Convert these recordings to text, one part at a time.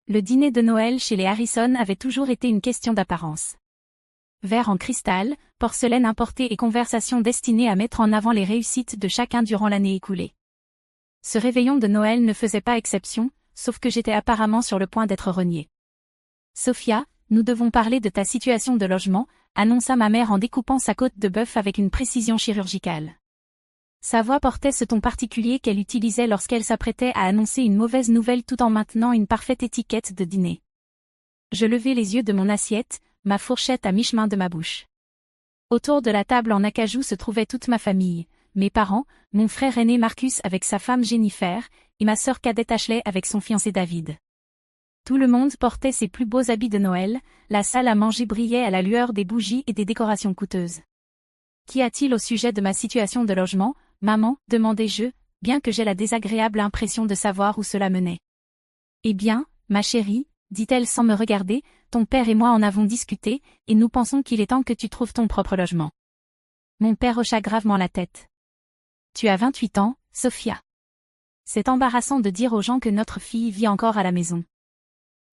Le dîner de Noël chez les Harrison avait toujours été une question d'apparence. Verre en cristal, porcelaine importée et conversation destinée à mettre en avant les réussites de chacun durant l'année écoulée. Ce réveillon de Noël ne faisait pas exception, sauf que j'étais apparemment sur le point d'être reniée. « Sophia, nous devons parler de ta situation de logement », annonça ma mère en découpant sa côte de bœuf avec une précision chirurgicale. Sa voix portait ce ton particulier qu'elle utilisait lorsqu'elle s'apprêtait à annoncer une mauvaise nouvelle tout en maintenant une parfaite étiquette de dîner. Je levai les yeux de mon assiette, ma fourchette à mi-chemin de ma bouche. Autour de la table en acajou se trouvait toute ma famille, mes parents, mon frère aîné Marcus avec sa femme Jennifer, et ma sœur cadette Ashley avec son fiancé David. Tout le monde portait ses plus beaux habits de Noël, la salle à manger brillait à la lueur des bougies et des décorations coûteuses. « Qu'y a-t-il au sujet de ma situation de logement, maman ?» demandai-je, bien que j'aie la désagréable impression de savoir où cela menait. « Eh bien, ma chérie, » dit-elle sans me regarder, « ton père et moi en avons discuté, et nous pensons qu'il est temps que tu trouves ton propre logement. » Mon père hocha gravement la tête. « Tu as 28 ans, Sophia. C'est embarrassant de dire aux gens que notre fille vit encore à la maison.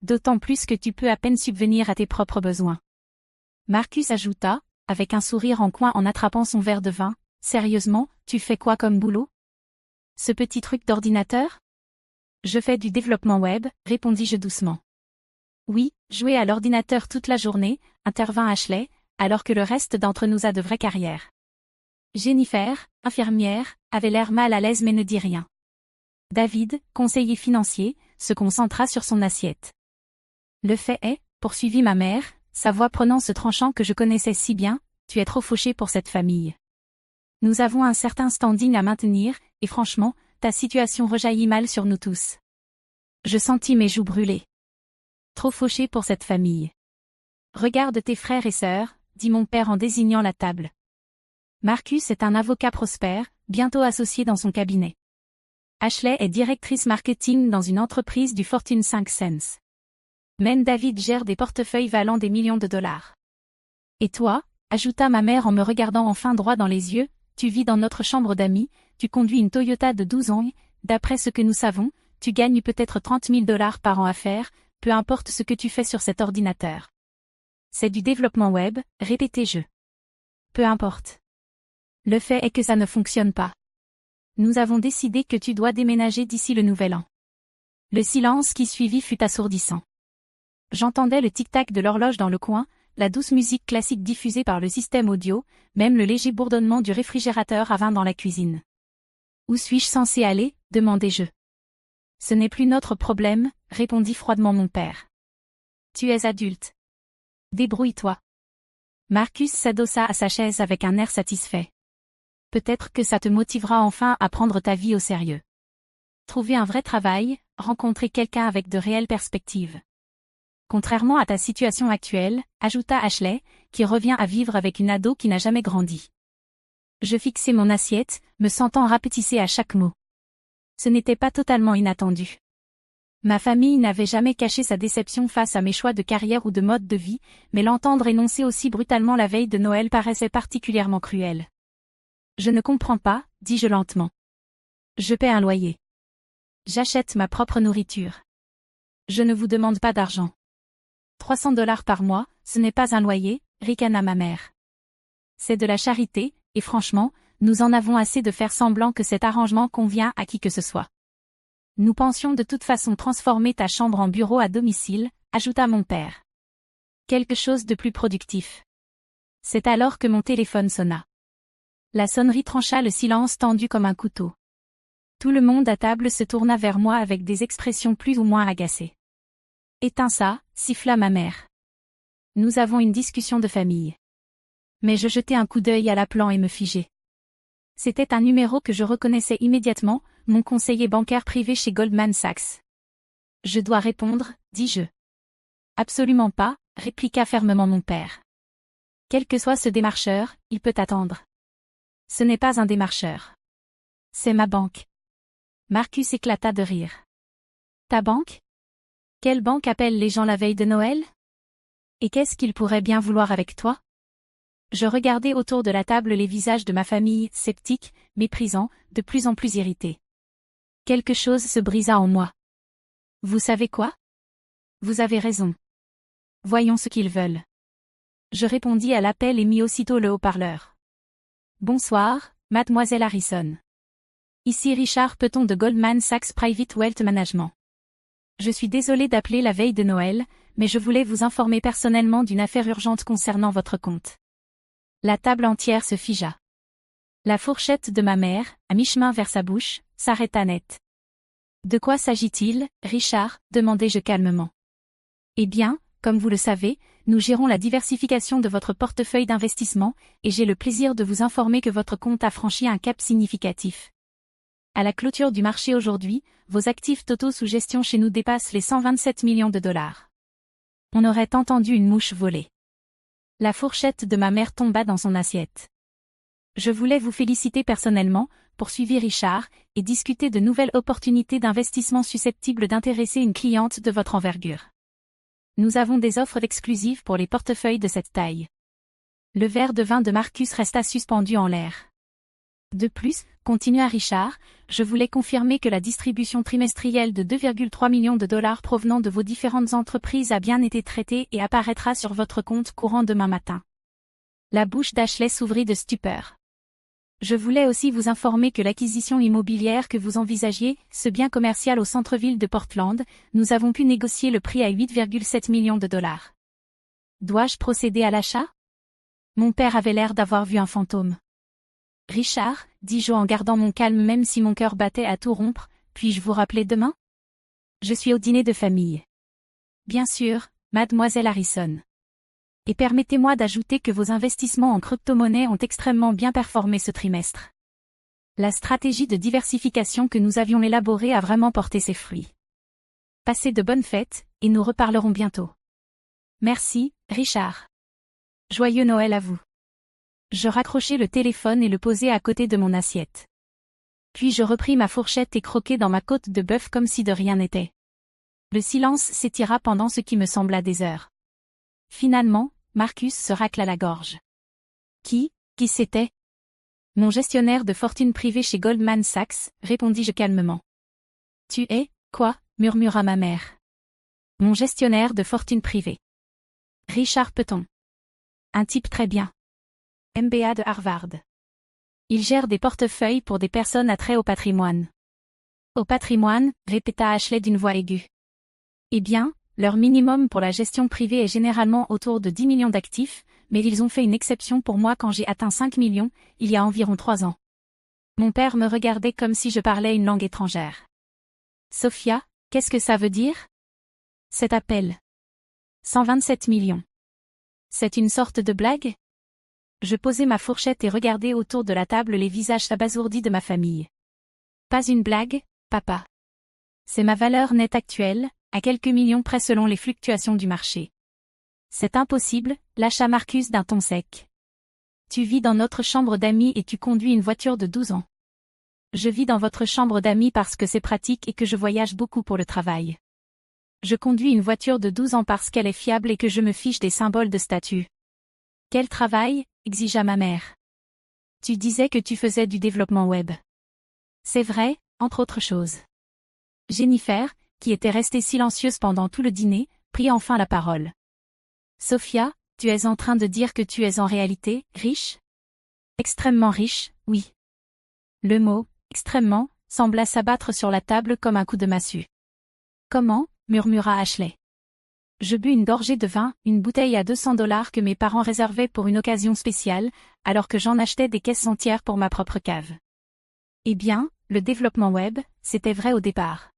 D'autant plus que tu peux à peine subvenir à tes propres besoins. » Marcus ajouta, avec un sourire en coin en attrapant son verre de vin, « Sérieusement, tu fais quoi comme boulot? Ce petit truc d'ordinateur? » Je fais du développement web, répondis-je doucement. Oui, jouer à l'ordinateur toute la journée, intervint Ashley, alors que le reste d'entre nous a de vraies carrières. Jennifer, infirmière, avait l'air mal à l'aise mais ne dit rien. David, conseiller financier, se concentra sur son assiette. Le fait est, poursuivit ma mère, sa voix prenant ce tranchant que je connaissais si bien, tu es trop fauché pour cette famille. Nous avons un certain standing à maintenir, et franchement, ta situation rejaillit mal sur nous tous. Je sentis mes joues brûler. Trop fauché pour cette famille. Regarde tes frères et sœurs, dit mon père en désignant la table. Marcus est un avocat prospère, bientôt associé dans son cabinet. Ashley est directrice marketing dans une entreprise du Fortune 500. Même David gère des portefeuilles valant des millions de dollars. Et toi, ajouta ma mère en me regardant enfin droit dans les yeux, tu vis dans notre chambre d'amis, tu conduis une Toyota de 12 ans et, d'après ce que nous savons, tu gagnes peut-être 30 000 $ par an à faire, peu importe ce que tu fais sur cet ordinateur. C'est du développement web, répétai-je. Peu importe. Le fait est que ça ne fonctionne pas. Nous avons décidé que tu dois déménager d'ici le nouvel an. Le silence qui suivit fut assourdissant. J'entendais le tic-tac de l'horloge dans le coin, la douce musique classique diffusée par le système audio, même le léger bourdonnement du réfrigérateur à vin dans la cuisine. « Où suis-je censé aller ?» demandai-je. « Ce n'est plus notre problème », répondit froidement mon père. « Tu es adulte. Débrouille-toi. » Marcus s'adossa à sa chaise avec un air satisfait. « Peut-être que ça te motivera enfin à prendre ta vie au sérieux. Trouver un vrai travail, rencontrer quelqu'un avec de réelles perspectives. Contrairement à ta situation actuelle, ajouta Ashley, qui revient à vivre avec une ado qui n'a jamais grandi. Je fixai mon assiette, me sentant rapetisser à chaque mot. Ce n'était pas totalement inattendu. Ma famille n'avait jamais caché sa déception face à mes choix de carrière ou de mode de vie, mais l'entendre énoncer aussi brutalement la veille de Noël paraissait particulièrement cruel. Je ne comprends pas, dis-je lentement. Je paie un loyer. J'achète ma propre nourriture. Je ne vous demande pas d'argent. 300 $ par mois, ce n'est pas un loyer, ricana ma mère. C'est de la charité, et franchement, nous en avons assez de faire semblant que cet arrangement convient à qui que ce soit. Nous pensions de toute façon transformer ta chambre en bureau à domicile, ajouta mon père. Quelque chose de plus productif. C'est alors que mon téléphone sonna. La sonnerie trancha le silence tendu comme un couteau. Tout le monde à table se tourna vers moi avec des expressions plus ou moins agacées. « Éteins ça », siffla ma mère. « Nous avons une discussion de famille. » Mais je jetai un coup d'œil à l'appelant et me figeai. C'était un numéro que je reconnaissais immédiatement, mon conseiller bancaire privé chez Goldman Sachs. « Je dois répondre, dis-je. »« Absolument pas », répliqua fermement mon père. « Quel que soit ce démarcheur, il peut attendre. »« Ce n'est pas un démarcheur. C'est ma banque. » Marcus éclata de rire. « Ta banque ? Quelle banque appelle les gens la veille de Noël ? Et qu'est-ce qu'ils pourraient bien vouloir avec toi ? » Je regardais autour de la table les visages de ma famille, sceptiques, méprisants, de plus en plus irrités. Quelque chose se brisa en moi. « Vous savez quoi ? Vous avez raison. Voyons ce qu'ils veulent. Je répondis à l'appel et mis aussitôt le haut-parleur. Bonsoir, mademoiselle Harrison. Ici Richard Peton de Goldman Sachs Private Wealth Management. Je suis désolé d'appeler la veille de Noël, mais je voulais vous informer personnellement d'une affaire urgente concernant votre compte. La table entière se figea. La fourchette de ma mère, à mi-chemin vers sa bouche, s'arrêta net. De quoi s'agit-il, Richard? Demandai-je calmement. Eh bien, comme vous le savez, nous gérons la diversification de votre portefeuille d'investissement, et j'ai le plaisir de vous informer que votre compte a franchi un cap significatif. À la clôture du marché aujourd'hui, vos actifs totaux sous gestion chez nous dépassent les 127 millions de dollars. On aurait entendu une mouche voler. La fourchette de ma mère tomba dans son assiette. Je voulais vous féliciter personnellement, poursuivit Richard, et discuter de nouvelles opportunités d'investissement susceptibles d'intéresser une cliente de votre envergure. Nous avons des offres exclusives pour les portefeuilles de cette taille. Le verre de vin de Marcus resta suspendu en l'air. De plus, continua Richard, je voulais confirmer que la distribution trimestrielle de 2,3 millions de dollars provenant de vos différentes entreprises a bien été traitée et apparaîtra sur votre compte courant demain matin. La bouche d'Ashley s'ouvrit de stupeur. Je voulais aussi vous informer que l'acquisition immobilière que vous envisagiez, ce bien commercial au centre-ville de Portland, nous avons pu négocier le prix à 8,7 millions de dollars. Dois-je procéder à l'achat? Mon père avait l'air d'avoir vu un fantôme. Richard, dis-je en gardant mon calme même si mon cœur battait à tout rompre, puis-je vous rappeler demain? Je suis au dîner de famille. Bien sûr, mademoiselle Harrison. Et permettez-moi d'ajouter que vos investissements en crypto-monnaie ont extrêmement bien performé ce trimestre. La stratégie de diversification que nous avions élaborée a vraiment porté ses fruits. Passez de bonnes fêtes, et nous reparlerons bientôt. Merci, Richard. Joyeux Noël à vous. Je raccrochai le téléphone et le posai à côté de mon assiette. Puis je repris ma fourchette et croquai dans ma côte de bœuf comme si de rien n'était. Le silence s'étira pendant ce qui me sembla des heures. Finalement, Marcus se racla la gorge. Qui c'était? Mon gestionnaire de fortune privée chez Goldman Sachs, répondis-je calmement. Tu es, quoi? Murmura ma mère. Mon gestionnaire de fortune privée. Richard Peton. Un type très bien. MBA de Harvard. Il gère des portefeuilles pour des personnes à trait au patrimoine. Au patrimoine, répéta Ashley d'une voix aiguë. Eh bien, leur minimum pour la gestion privée est généralement autour de 10 millions d'actifs, mais ils ont fait une exception pour moi quand j'ai atteint 5 millions, il y a environ 3 ans. Mon père me regardait comme si je parlais une langue étrangère. Sophia, qu'est-ce que ça veut dire? Cet appel. 127 millions. C'est une sorte de blague? Je posai ma fourchette et regardai autour de la table les visages abasourdis de ma famille. Pas une blague, papa. C'est ma valeur nette actuelle, à quelques millions près selon les fluctuations du marché. C'est impossible, lâcha Marcus d'un ton sec. Tu vis dans notre chambre d'amis et tu conduis une voiture de 12 ans. Je vis dans votre chambre d'amis parce que c'est pratique et que je voyage beaucoup pour le travail. Je conduis une voiture de 12 ans parce qu'elle est fiable et que je me fiche des symboles de statut. Quel travail? Exigea ma mère. Tu disais que tu faisais du développement web. C'est vrai, entre autres choses. Jennifer, qui était restée silencieuse pendant tout le dîner, prit enfin la parole. Sophia, tu es en train de dire que tu es en réalité riche? Extrêmement riche, oui. Le mot « extrêmement » sembla s'abattre sur la table comme un coup de massue. Comment? Murmura Ashley. Je bus une gorgée de vin, une bouteille à $200 que mes parents réservaient pour une occasion spéciale, alors que j'en achetais des caisses entières pour ma propre cave. Eh bien, le développement web, c'était vrai au départ.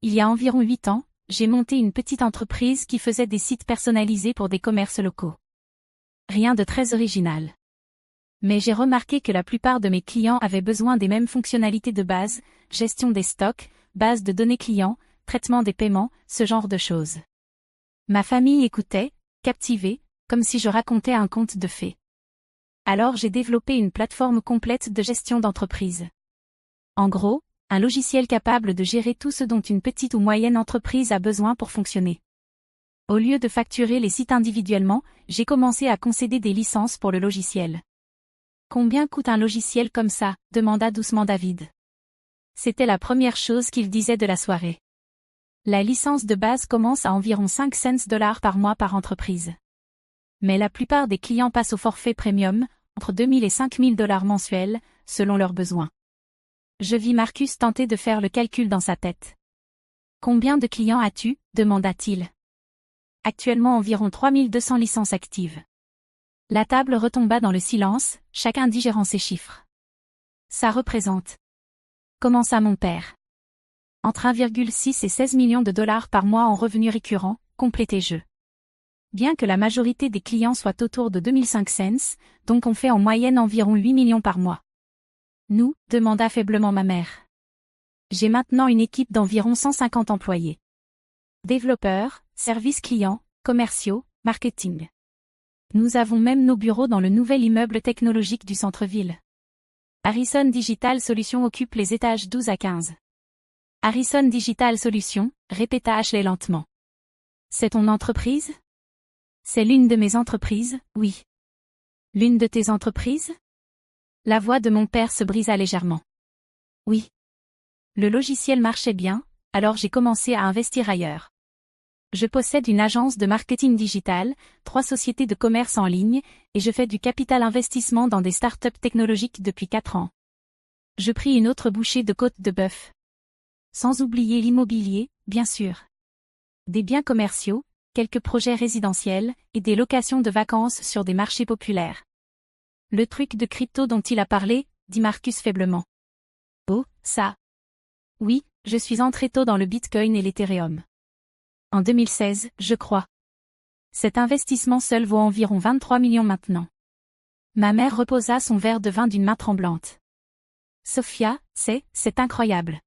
Il y a environ 8 ans, j'ai monté une petite entreprise qui faisait des sites personnalisés pour des commerces locaux. Rien de très original. Mais j'ai remarqué que la plupart de mes clients avaient besoin des mêmes fonctionnalités de base, gestion des stocks, base de données clients, traitement des paiements, ce genre de choses. Ma famille écoutait, captivée, comme si je racontais un conte de fées. Alors j'ai développé une plateforme complète de gestion d'entreprise. En gros, un logiciel capable de gérer tout ce dont une petite ou moyenne entreprise a besoin pour fonctionner. Au lieu de facturer les sites individuellement, j'ai commencé à concéder des licences pour le logiciel. Combien coûte un logiciel comme ça? Demanda doucement David. C'était la première chose qu'il disait de la soirée. La licence de base commence à environ 5 cents dollars par mois par entreprise. Mais la plupart des clients passent au forfait premium, entre 2 000 et 5 000 dollars mensuels, selon leurs besoins. Je vis Marcus tenter de faire le calcul dans sa tête. Combien de clients as-tu ? Demanda-t-il. Actuellement environ 3 200 licences actives. La table retomba dans le silence, chacun digérant ses chiffres. Ça représente. Commença mon père. Entre 1,6 et 16 millions de dollars par mois en revenus récurrents, complétai-je. Bien que la majorité des clients soient autour de 2005 cents, donc on fait en moyenne environ 8 millions par mois. Nous, demanda faiblement ma mère. J'ai maintenant une équipe d'environ 150 employés. Développeurs, services clients, commerciaux, marketing. Nous avons même nos bureaux dans le nouvel immeuble technologique du centre-ville. Harrison Digital Solutions occupe les étages 12 à 15. Harrison Digital Solutions, répéta Ashley lentement. C'est ton entreprise ? C'est l'une de mes entreprises, oui. L'une de tes entreprises ? La voix de mon père se brisa légèrement. Oui. Le logiciel marchait bien, alors j'ai commencé à investir ailleurs. Je possède une agence de marketing digital, 3 sociétés de commerce en ligne, et je fais du capital investissement dans des startups technologiques depuis 4 ans. Je pris une autre bouchée de côte de bœuf. Sans oublier l'immobilier, bien sûr. Des biens commerciaux, quelques projets résidentiels, et des locations de vacances sur des marchés populaires. Le truc de crypto dont il a parlé, dit Marcus faiblement. Oh, ça. Oui, je suis entré tôt dans le Bitcoin et l'Ethereum. En 2016, je crois. Cet investissement seul vaut environ 23 millions maintenant. Ma mère reposa son verre de vin d'une main tremblante. Sophia, c'est incroyable.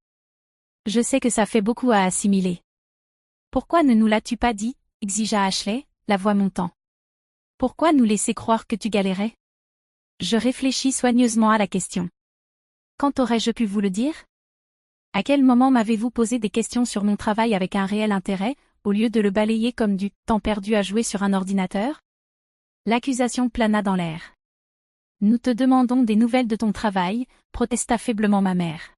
Je sais que ça fait beaucoup à assimiler. Pourquoi ne nous l'as-tu pas dit ? Exigea Ashley, la voix montant. Pourquoi nous laisser croire que tu galérais ? Je réfléchis soigneusement à la question. Quand aurais-je pu vous le dire ? À quel moment m'avez-vous posé des questions sur mon travail avec un réel intérêt, au lieu de le balayer comme du temps perdu à jouer sur un ordinateur ? L'accusation plana dans l'air. Nous te demandons des nouvelles de ton travail, protesta faiblement ma mère.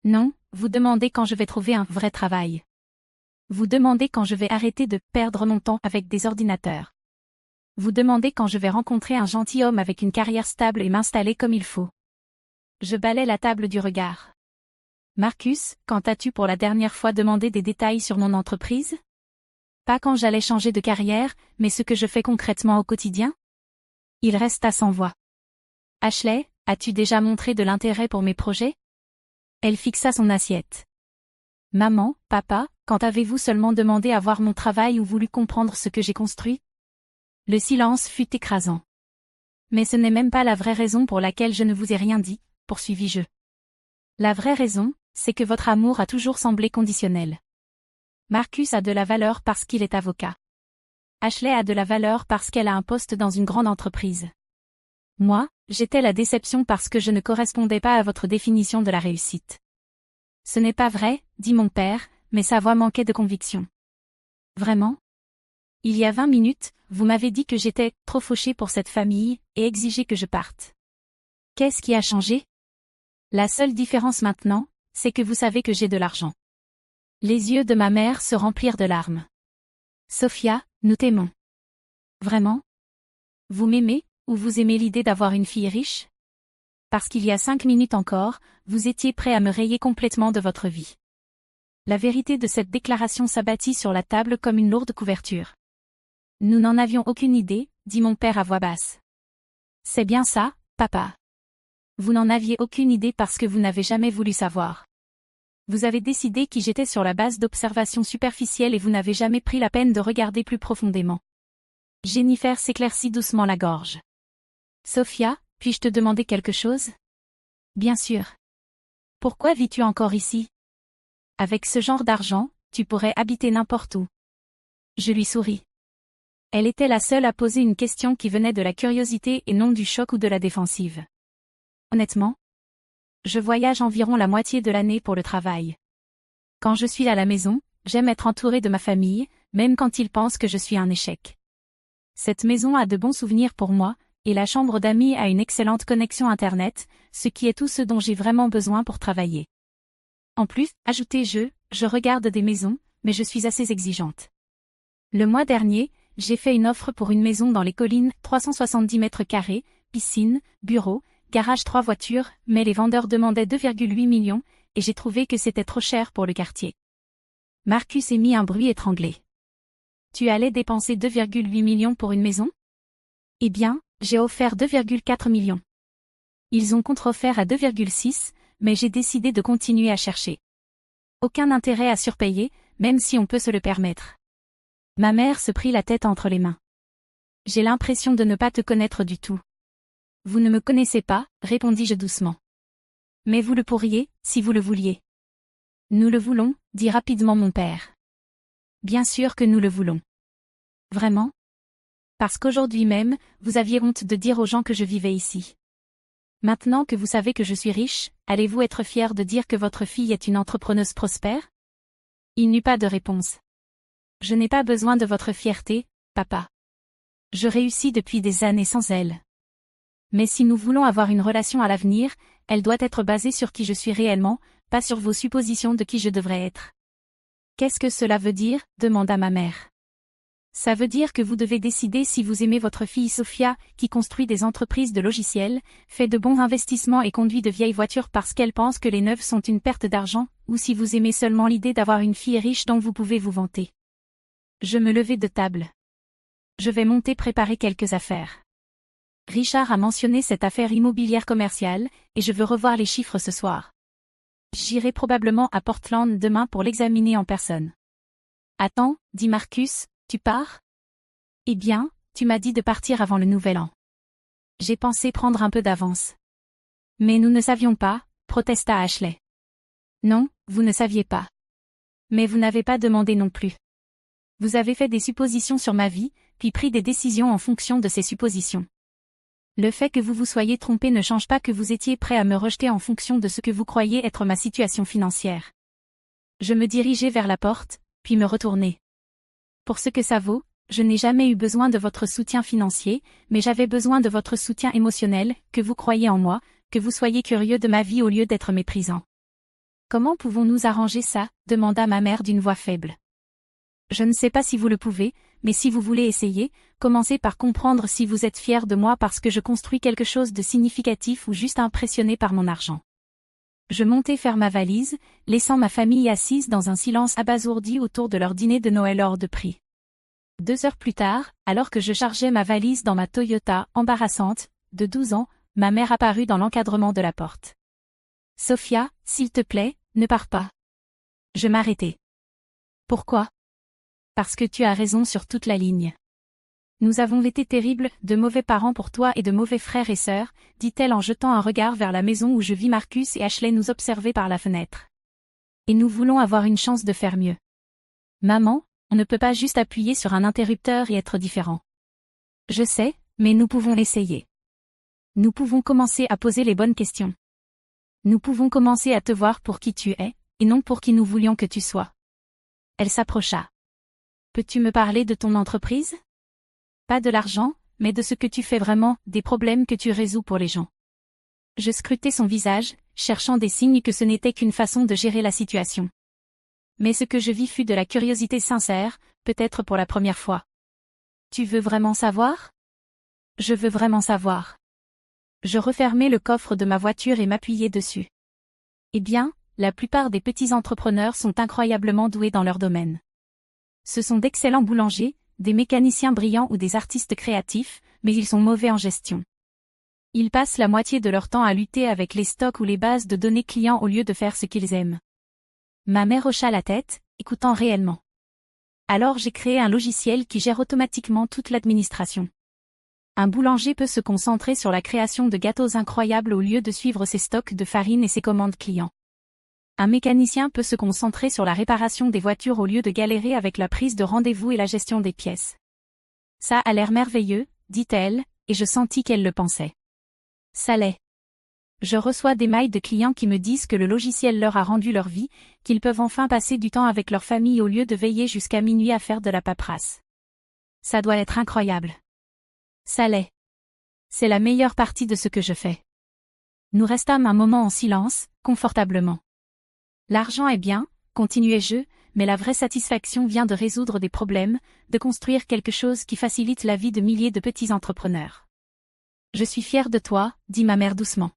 Non, vous demandez quand je vais trouver un vrai travail. Vous demandez quand je vais arrêter de perdre mon temps avec des ordinateurs. Vous demandez quand je vais rencontrer un gentilhomme avec une carrière stable et m'installer comme il faut. Je balai la table du regard. Marcus, quand as-tu pour la dernière fois demandé des détails sur mon entreprise ? Pas quand j'allais changer de carrière, mais ce que je fais concrètement au quotidien ? Il resta sans voix. Ashley, as-tu déjà montré de l'intérêt pour mes projets ? Elle fixa son assiette. Maman, papa, quand avez-vous seulement demandé à voir mon travail ou voulu comprendre ce que j'ai construit ? Le silence fut écrasant. Mais ce n'est même pas la vraie raison pour laquelle je ne vous ai rien dit, poursuivis-je. La vraie raison, c'est que votre amour a toujours semblé conditionnel. Marcus a de la valeur parce qu'il est avocat. Ashley a de la valeur parce qu'elle a un poste dans une grande entreprise. Moi, j'étais la déception parce que je ne correspondais pas à votre définition de la réussite. Ce n'est pas vrai, dit mon père, mais sa voix manquait de conviction. Vraiment ? Il y a 20 minutes, vous m'avez dit que j'étais trop fauchée pour cette famille, et exigé que je parte. Qu'est-ce qui a changé ? La seule différence maintenant, c'est que vous savez que j'ai de l'argent. Les yeux de ma mère se remplirent de larmes. Sophia, nous t'aimons. Vraiment ? Vous m'aimez, ou vous aimez l'idée d'avoir une fille riche ? Parce qu'il y a 5 minutes encore, vous étiez prêt à me rayer complètement de votre vie. La vérité de cette déclaration s'abattit sur la table comme une lourde couverture. Nous n'en avions aucune idée, dit mon père à voix basse. C'est bien ça, papa. Vous n'en aviez aucune idée parce que vous n'avez jamais voulu savoir. Vous avez décidé qui j'étais sur la base d'observations superficielles et vous n'avez jamais pris la peine de regarder plus profondément. Jennifer s'éclaircit doucement la gorge. Sophia, puis-je te demander quelque chose ? Bien sûr. Pourquoi vis-tu encore ici ? Avec ce genre d'argent, tu pourrais habiter n'importe où. Je lui souris. Elle était la seule à poser une question qui venait de la curiosité et non du choc ou de la défensive. Honnêtement, je voyage environ la moitié de l'année pour le travail. Quand je suis à la maison, j'aime être entourée de ma famille, même quand ils pensent que je suis un échec. Cette maison a de bons souvenirs pour moi, et la chambre d'amis a une excellente connexion Internet, ce qui est tout ce dont j'ai vraiment besoin pour travailler. En plus, ajoutai-je, je regarde des maisons, mais je suis assez exigeante. Le mois dernier, j'ai fait une offre pour une maison dans les collines, 370 mètres carrés, piscine, bureau, garage 3 voitures, mais les vendeurs demandaient 2,8 millions, et j'ai trouvé que c'était trop cher pour le quartier. Marcus émit un bruit étranglé. Tu allais dépenser 2,8 millions pour une maison? Eh bien, j'ai offert 2,4 millions. Ils ont contre-offert à 2,6, mais j'ai décidé de continuer à chercher. Aucun intérêt à surpayer, même si on peut se le permettre. Ma mère se prit la tête entre les mains. J'ai l'impression de ne pas te connaître du tout. Vous ne me connaissez pas, répondis-je doucement. Mais vous le pourriez, si vous le vouliez. Nous le voulons, dit rapidement mon père. Bien sûr que nous le voulons. Vraiment? Parce qu'aujourd'hui même, vous aviez honte de dire aux gens que je vivais ici. Maintenant que vous savez que je suis riche, allez-vous être fier de dire que votre fille est une entrepreneuse prospère? Il n'eut pas de réponse. Je n'ai pas besoin de votre fierté, papa. Je réussis depuis des années sans elle. Mais si nous voulons avoir une relation à l'avenir, elle doit être basée sur qui je suis réellement, pas sur vos suppositions de qui je devrais être. Qu'est-ce que cela veut dire? Demanda ma mère. Ça veut dire que vous devez décider si vous aimez votre fille Sophia, qui construit des entreprises de logiciels, fait de bons investissements et conduit de vieilles voitures parce qu'elle pense que les neuves sont une perte d'argent, ou si vous aimez seulement l'idée d'avoir une fille riche dont vous pouvez vous vanter. Je me levai de table. Je vais monter préparer quelques affaires. Richard a mentionné cette affaire immobilière commerciale, et je veux revoir les chiffres ce soir. J'irai probablement à Portland demain pour l'examiner en personne. Attends, dit Marcus, tu pars? Eh bien, tu m'as dit de partir avant le nouvel an. J'ai pensé prendre un peu d'avance. Mais nous ne savions pas, protesta Ashley. Non, vous ne saviez pas. Mais vous n'avez pas demandé non plus. Vous avez fait des suppositions sur ma vie, puis pris des décisions en fonction de ces suppositions. Le fait que vous vous soyez trompé ne change pas que vous étiez prêt à me rejeter en fonction de ce que vous croyez être ma situation financière. Je me dirigeai vers la porte, puis me retournai. Pour ce que ça vaut, je n'ai jamais eu besoin de votre soutien financier, mais j'avais besoin de votre soutien émotionnel, que vous croyiez en moi, que vous soyez curieux de ma vie au lieu d'être méprisant. Comment pouvons-nous arranger ça? Demanda ma mère d'une voix faible. Je ne sais pas si vous le pouvez, mais si vous voulez essayer, commencez par comprendre si vous êtes fier de moi parce que je construis quelque chose de significatif ou juste impressionné par mon argent. Je montai faire ma valise, laissant ma famille assise dans un silence abasourdi autour de leur dîner de Noël hors de prix. 2 heures plus tard, alors que je chargeais ma valise dans ma Toyota embarrassante, de 12 ans, ma mère apparut dans l'encadrement de la porte. « Sophia, s'il te plaît, ne pars pas. » Je m'arrêtai. « Pourquoi? » Parce que tu as raison sur toute la ligne. Nous avons été terribles, de mauvais parents pour toi et de mauvais frères et sœurs, dit-elle en jetant un regard vers la maison où je vis Marcus et Ashley nous observer par la fenêtre. Et nous voulons avoir une chance de faire mieux. Maman, on ne peut pas juste appuyer sur un interrupteur et être différent. Je sais, mais nous pouvons essayer. Nous pouvons commencer à poser les bonnes questions. Nous pouvons commencer à te voir pour qui tu es, et non pour qui nous voulions que tu sois. Elle s'approcha. Peux-tu me parler de ton entreprise? Pas de l'argent, mais de ce que tu fais vraiment, des problèmes que tu résous pour les gens. Je scrutai son visage, cherchant des signes que ce n'était qu'une façon de gérer la situation. Mais ce que je vis fut de la curiosité sincère, peut-être pour la première fois. Tu veux vraiment savoir? Je veux vraiment savoir. Je refermai le coffre de ma voiture et m'appuyai dessus. Eh bien, la plupart des petits entrepreneurs sont incroyablement doués dans leur domaine. Ce sont d'excellents boulangers, des mécaniciens brillants ou des artistes créatifs, mais ils sont mauvais en gestion. Ils passent la moitié de leur temps à lutter avec les stocks ou les bases de données clients au lieu de faire ce qu'ils aiment. Ma mère hocha la tête, écoutant réellement. Alors j'ai créé un logiciel qui gère automatiquement toute l'administration. Un boulanger peut se concentrer sur la création de gâteaux incroyables au lieu de suivre ses stocks de farine et ses commandes clients. Un mécanicien peut se concentrer sur la réparation des voitures au lieu de galérer avec la prise de rendez-vous et la gestion des pièces. Ça a l'air merveilleux, dit-elle, et je sentis qu'elle le pensait. Ça l'est. Je reçois des mails de clients qui me disent que le logiciel leur a rendu leur vie, qu'ils peuvent enfin passer du temps avec leur famille au lieu de veiller jusqu'à minuit à faire de la paperasse. Ça doit être incroyable. Ça l'est. C'est la meilleure partie de ce que je fais. Nous restâmes un moment en silence, confortablement. L'argent est bien, continuai-je, mais la vraie satisfaction vient de résoudre des problèmes, de construire quelque chose qui facilite la vie de milliers de petits entrepreneurs. Je suis fière de toi, dit ma mère doucement.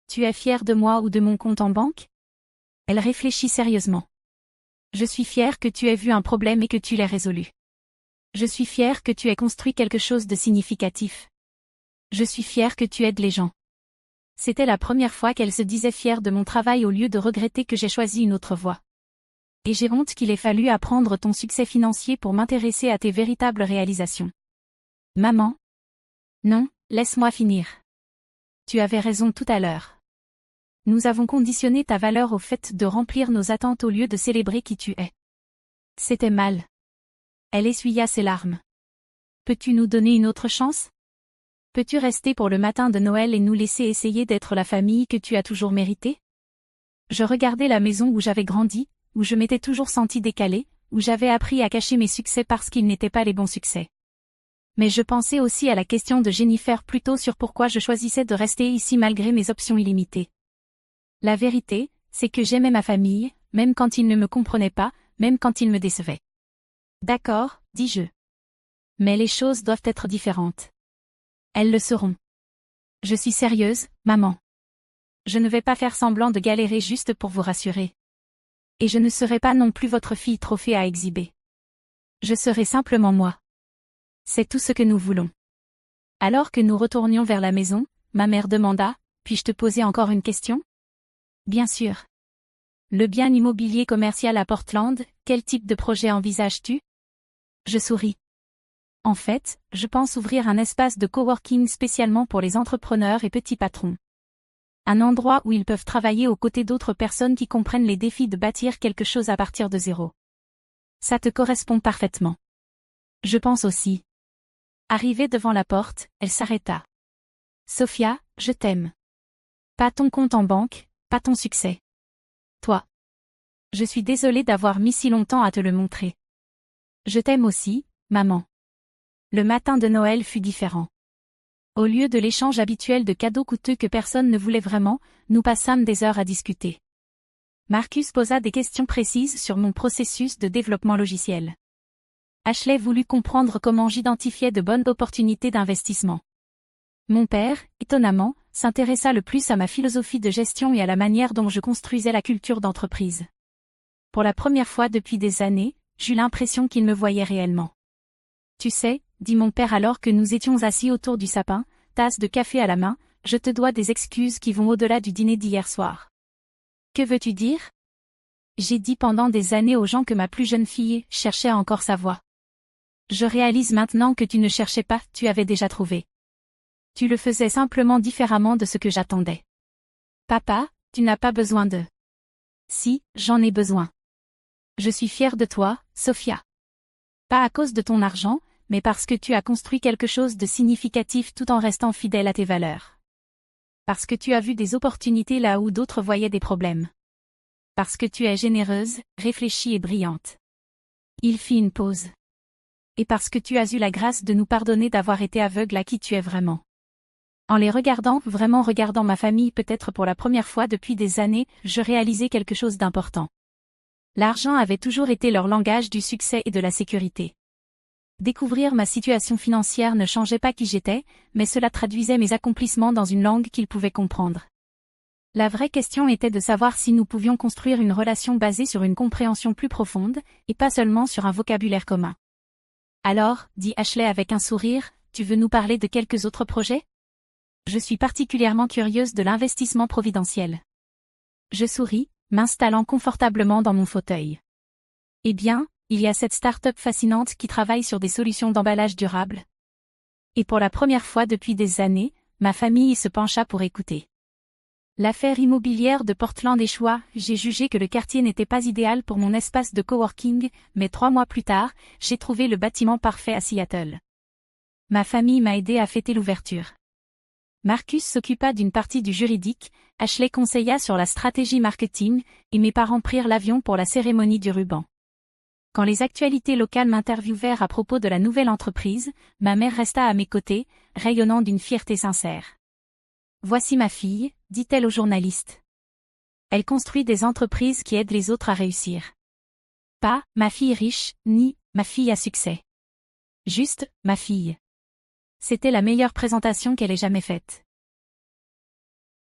Tu es fière de moi ou de mon compte en banque? Elle réfléchit sérieusement. Je suis fière que tu aies vu un problème et que tu l'aies résolu. Je suis fière que tu aies construit quelque chose de significatif. Je suis fière que tu aides les gens. C'était la première fois qu'elle se disait fière de mon travail au lieu de regretter que j'ai choisi une autre voie. Et j'ai honte qu'il ait fallu apprendre ton succès financier pour m'intéresser à tes véritables réalisations. Maman? Non, laisse-moi finir. Tu avais raison tout à l'heure. Nous avons conditionné ta valeur au fait de remplir nos attentes au lieu de célébrer qui tu es. C'était mal. Elle essuya ses larmes. Peux-tu nous donner une autre chance? Peux-tu rester pour le matin de Noël et nous laisser essayer d'être la famille que tu as toujours méritée? Je regardais la maison où j'avais grandi, où je m'étais toujours sentie décalée, où j'avais appris à cacher mes succès parce qu'ils n'étaient pas les bons succès. Mais je pensais aussi à la question de Jennifer plus tôt sur pourquoi je choisissais de rester ici malgré mes options illimitées. La vérité, c'est que j'aimais ma famille, même quand ils ne me comprenaient pas, même quand ils me décevaient. D'accord, dis-je. Mais les choses doivent être différentes. Elles le seront. Je suis sérieuse, maman. Je ne vais pas faire semblant de galérer juste pour vous rassurer. Et je ne serai pas non plus votre fille trophée à exhiber. Je serai simplement moi. C'est tout ce que nous voulons. Alors que nous retournions vers la maison, ma mère demanda, puis-je te poser encore une question? Bien sûr. Le bien immobilier commercial à Portland, quel type de projet envisages-tu? Je souris. En fait, je pense ouvrir un espace de coworking spécialement pour les entrepreneurs et petits patrons. Un endroit où ils peuvent travailler aux côtés d'autres personnes qui comprennent les défis de bâtir quelque chose à partir de zéro. Ça te correspond parfaitement. Je pense aussi. Arrivée devant la porte, elle s'arrêta. Sophia, je t'aime. Pas ton compte en banque, pas ton succès. Toi. Je suis désolée d'avoir mis si longtemps à te le montrer. Je t'aime aussi, maman. Le matin de Noël fut différent. Au lieu de l'échange habituel de cadeaux coûteux que personne ne voulait vraiment, nous passâmes des heures à discuter. Marcus posa des questions précises sur mon processus de développement logiciel. Ashley voulut comprendre comment j'identifiais de bonnes opportunités d'investissement. Mon père, étonnamment, s'intéressa le plus à ma philosophie de gestion et à la manière dont je construisais la culture d'entreprise. Pour la première fois depuis des années, j'eus l'impression qu'il me voyait réellement. Tu sais, dit mon père alors que nous étions assis autour du sapin, tasse de café à la main, je te dois des excuses qui vont au-delà du dîner d'hier soir. Que veux-tu dire? J'ai dit pendant des années aux gens que ma plus jeune fille cherchait encore sa voie. Je réalise maintenant que tu ne cherchais pas, tu avais déjà trouvé. Tu le faisais simplement différemment de ce que j'attendais. Papa, tu n'as pas besoin de... Si, j'en ai besoin. Je suis fière de toi, Sophia. Pas à cause de ton argent, mais parce que tu as construit quelque chose de significatif tout en restant fidèle à tes valeurs. Parce que tu as vu des opportunités là où d'autres voyaient des problèmes. Parce que tu es généreuse, réfléchie et brillante. Il fit une pause. Et parce que tu as eu la grâce de nous pardonner d'avoir été aveugle à qui tu es vraiment. En les regardant, vraiment regardant ma famille peut-être pour la première fois depuis des années, je réalisais quelque chose d'important. L'argent avait toujours été leur langage du succès et de la sécurité. Découvrir ma situation financière ne changeait pas qui j'étais, mais cela traduisait mes accomplissements dans une langue qu'ils pouvaient comprendre. La vraie question était de savoir si nous pouvions construire une relation basée sur une compréhension plus profonde, et pas seulement sur un vocabulaire commun. Alors, dit Ashley avec un sourire, tu veux nous parler de quelques autres projets? Je suis particulièrement curieuse de l'investissement providentiel. Je souris, m'installant confortablement dans mon fauteuil. Eh bien, il y a cette start-up fascinante qui travaille sur des solutions d'emballage durable. Et pour la première fois depuis des années, ma famille se pencha pour écouter. L'affaire immobilière de Portland échoua, j'ai jugé que le quartier n'était pas idéal pour mon espace de coworking, mais 3 mois plus tard, j'ai trouvé le bâtiment parfait à Seattle. Ma famille m'a aidé à fêter l'ouverture. Marcus s'occupa d'une partie du juridique, Ashley conseilla sur la stratégie marketing, et mes parents prirent l'avion pour la cérémonie du ruban. Quand les actualités locales m'interviewèrent à propos de la nouvelle entreprise, ma mère resta à mes côtés, rayonnant d'une fierté sincère. Voici ma fille, dit-elle aux journalistes. Elle construit des entreprises qui aident les autres à réussir. Pas « ma fille riche » ni « ma fille à succès ». Juste « ma fille ». C'était la meilleure présentation qu'elle ait jamais faite.